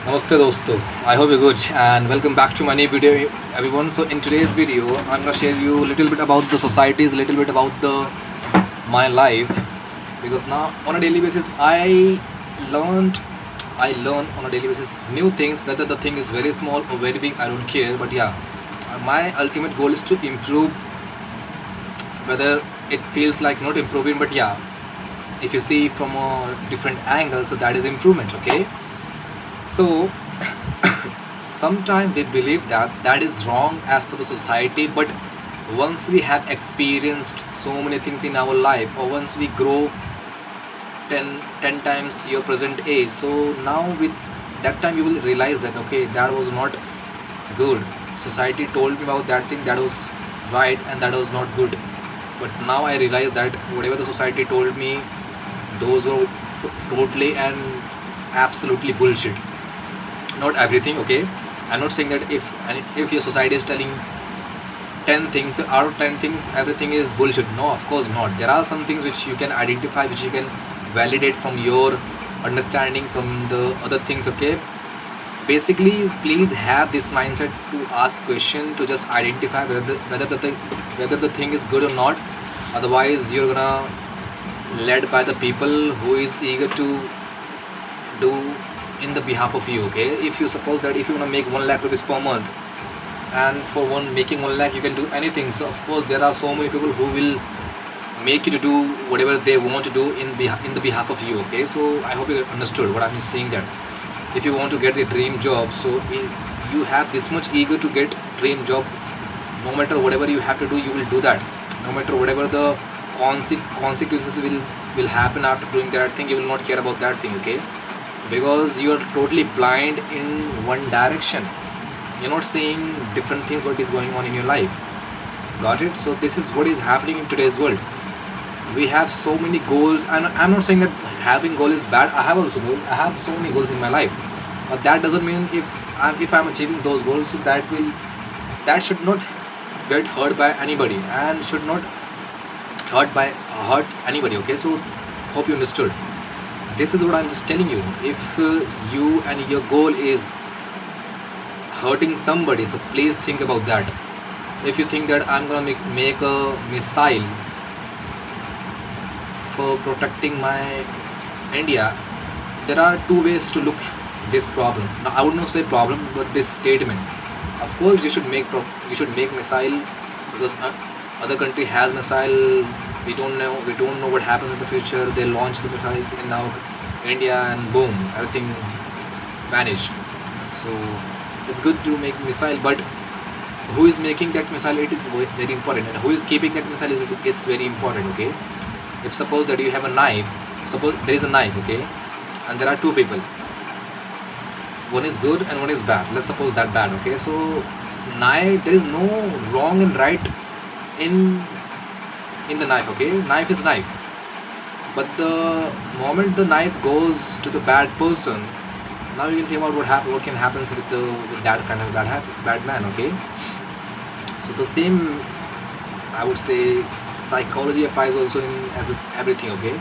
Namaste dosto. I hope you're good and welcome back to my new video everyone. So in today's video I'm gonna share you a little bit about the societies, a little bit about the my life because now on a daily basis learned I learn on a daily basis new things, whether the thing is very small or very big, I don't care. But yeah, my ultimate goal is to improve, whether it feels like not improving, but yeah, if you see from a different angle, so that is improvement, okay? So sometimes we believe that that is wrong as per the society, but once we have experienced so many things in our life, or once we grow 10 times your present age, so now with that time you will realize that okay, that was not good. Society told me about that thing, that was right and that was not good. But now I realize that whatever the society told me, those were totally and absolutely bullshit. Not everything, okay? I'm not saying that if your society is telling 10 things out of 10 things everything is bullshit. No, of course not. There are some things which you can identify, which you can validate from your understanding from the other things, okay? Basically, please have this mindset to ask question, to just identify whether the thing is good or not. Otherwise you're gonna led by the people who is eager to do in the behalf of you, okay? If you suppose that if you want to make 1 lakh rupees per month, and for one making 1 lakh you can do anything, so of course there are so many people who will make you to do whatever they want to do in the behalf of you, okay? So I hope you understood what I'm just saying, that if you want to get a dream job, so you have this much eager to get dream job, no matter whatever you have to do, you will do that. No matter whatever the consequences will happen after doing that thing, you will not care about that thing, okay? Because you are totally blind in one direction. You're not seeing different things what is going on in your life. Got it? So this is what is happening in today's world. We have so many goals, and I'm not saying that having goal is bad. I have also goals. I have so many goals in my life, but that doesn't mean if I'm achieving those goals, so that should not get hurt by anybody and should not hurt anybody, okay? So hope you understood. This is what I'm just telling you. If you and your goal is hurting somebody, so please think about that. If you think that I'm gonna make a missile for protecting my India, there are two ways to look this problem. Now I would not say problem, but this statement. Of course you should make missile because other country has missile. We don't know what happens in the future. They launch the missiles in now India and boom, everything vanished. So it's good to make missile, but who is making that missile, it is very important, and who is keeping that missile is it's very important, okay? If suppose that you have a knife, suppose there is a knife, okay, and there are two people, one is good and one is bad. Let's suppose that bad, okay? So knife, there is no wrong and right in the knife, okay? Knife is knife, but the moment the knife goes to the bad person, now you can think about what can happen with that kind of bad man, okay? So the same, I would say, psychology applies also in everything, okay?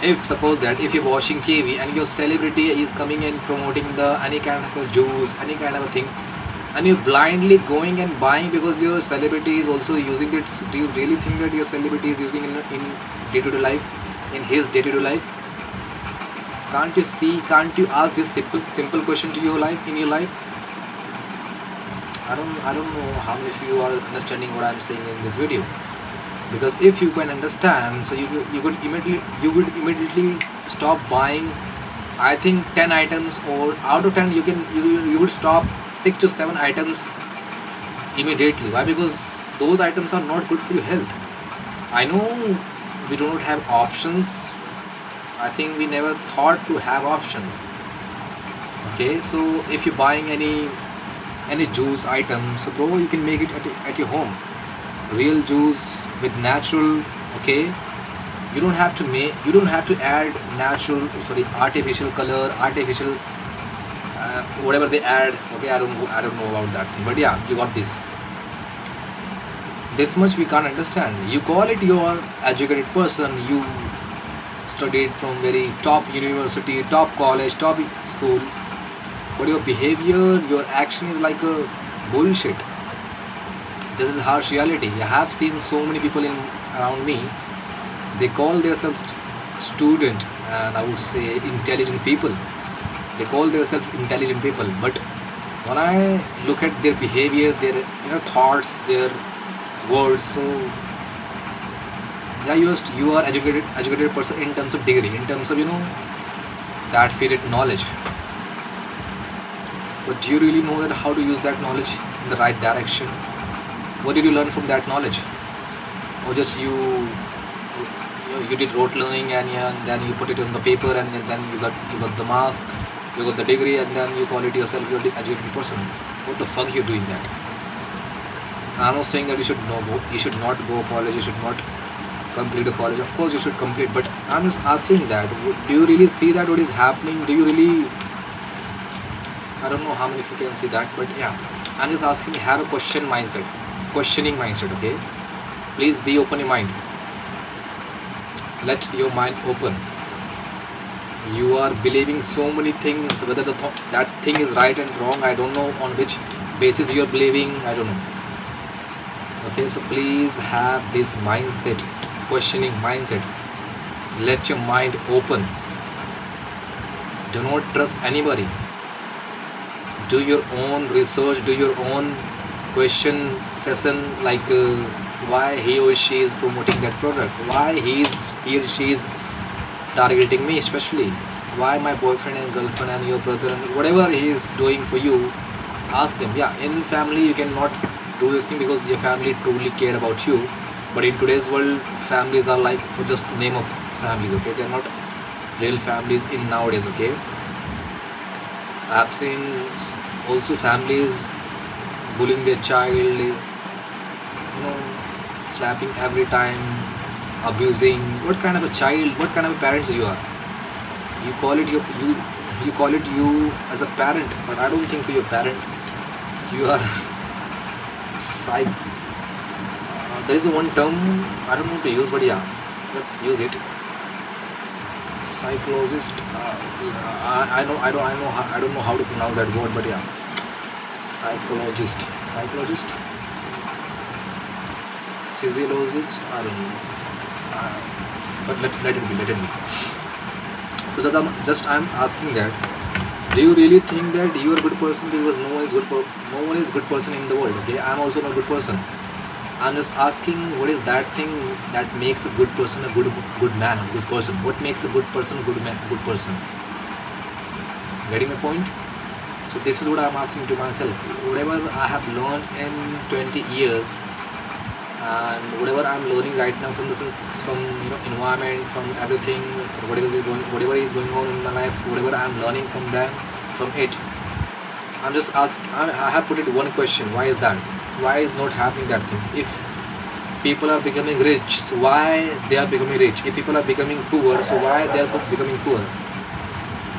If suppose that if you're watching TV and your celebrity is coming and promoting the any kind of a juice, any kind of a thing, and you're blindly going and buying because your celebrity is also using it, do you really think that your celebrity is using in day-to-day life, in his day-to-day life? Can't you see, can't you ask this simple question to your life, in your life? I don't know how many of you are understanding what I'm saying in this video. Because if you can understand, so you would immediately stop buying, I think 10 items, or out of 10 you would stop 6 to 7 items immediately. Why? Because those items are not good for your health. I know we do not have options. I think we never thought to have options, okay? So if you're buying any juice item, so bro, you can make it at your home. Real juice with natural, okay? You don't have to add natural, sorry, artificial color, artificial whatever they add, okay? I don't know about that thing, but yeah, you got this much we can't understand. You call it your educated person, you studied from very top university, top college, top school, but your behavior, your action is like a bullshit. This is harsh reality. I have seen so many people in around me. They call themselves student, and I would say intelligent people. They call themselves intelligent people, but when I look at their behavior, their thoughts, their words, so yeah, you are educated person in terms of degree, in terms of that fitted knowledge. But do you really know that how to use that knowledge in the right direction? What did you learn from that knowledge? Or just you did rote learning, and yeah, and then you put it on the paper, and then you got the mask, you got the degree, and then you call it yourself you're the educated person. What the fuck you're doing that? I'm not saying that you should not go college, you should not complete a college. Of course you should complete, but I'm just asking that do you really see that what is happening? Do you really, I don't know how many of you can see that, but yeah, I'm just asking, have a questioning mindset, okay? Please be open in mind. Let your mind open. You are believing so many things, whether that thing is right and wrong, I don't know on which basis you are believing, I don't know. Okay, so please have this mindset, questioning mindset. Let your mind open. Do not trust anybody. Do your own research, do your own question session, like why he or she is promoting that product, why he or she is targeting me especially, why my boyfriend and girlfriend and your brother and whatever he is doing for you. Ask them. Yeah, in family you cannot do this thing because your family truly care about you, but in today's world families are like for just name of families, okay? They're not real families in nowadays, okay? I've seen also families bullying their child, slapping every time, abusing. What kind of a child, what kind of a parents you are? You call it you call it you as a parent, but I don't think so. You're a parent. You are psych. There is one term I don't know to use, but yeah, let's use it. Psychologist. I don't know how to pronounce that word, but yeah, psychologist, physiologist. I don't know, but let it be. So I'm asking that. Do you really think that you are a good person? Because no one is good person in the world. Okay, I'm also not a good person. I'm just asking, what is that thing that makes a good person a good man, a good person? What makes a good person good man, good person? Getting my point? So this is what I'm asking to myself. Whatever I have learned in 20 years, and whatever I'm learning right now from environment, from everything, whatever is going on in my life, whatever I'm learning from it, I'm just asking. I have put it one question: why is that? Why is not happening that thing? If people are becoming rich, so why they are becoming rich? If people are becoming poor, so why they are becoming poor?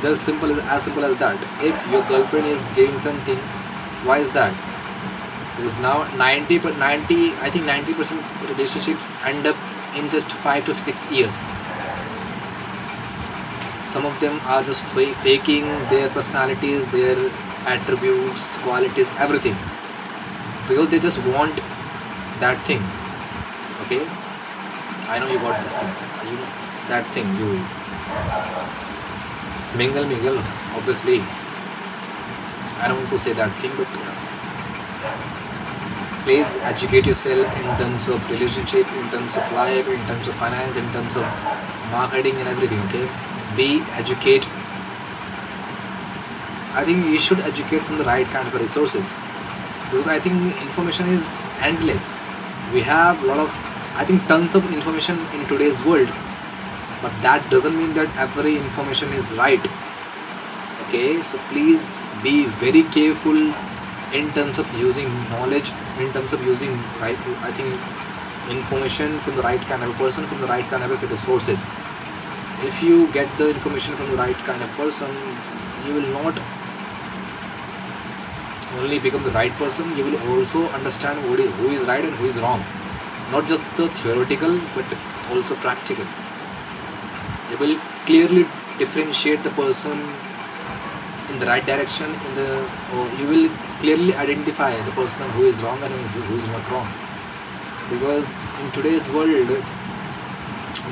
Just simple as that. If your girlfriend is giving something, why is that? Because now 90, I think 90% relationships end up in just 5 to 6 years. Some of them are just faking their personalities, their attributes, qualities, everything, because they just want that thing. Okay, I know you got this thing, you know that thing, you mingle, obviously I don't want to say that thing, but please educate yourself in terms of relationship, in terms of life, in terms of finance, in terms of marketing and everything. Okay, be educate. I think you should educate from the right kind of resources, because I think information is endless. We have a lot of, I think, tons of information in today's world, but that doesn't mean that every information is right. Okay, so please be very careful in terms of using knowledge, in terms of using right, I think, information from the right kind of a person, from the right kind of resources. If you get the information from the right kind of person, you will not only become the right person, you will also understand who is right and who is wrong. Not just the theoretical, but also practical. You will clearly differentiate the person in the right direction, you will clearly identify the person who is wrong and who is not wrong. Because in today's world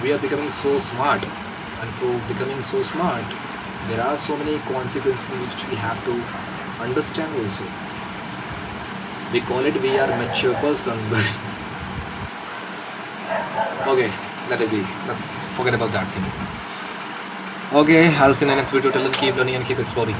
we are becoming so smart, and for becoming so smart there are so many consequences which we have to understand also. We call it we are mature person, but okay, let it be. Let's forget about that thing. Okay, I'll see you in the next video. Till then, keep learning and keep exploring.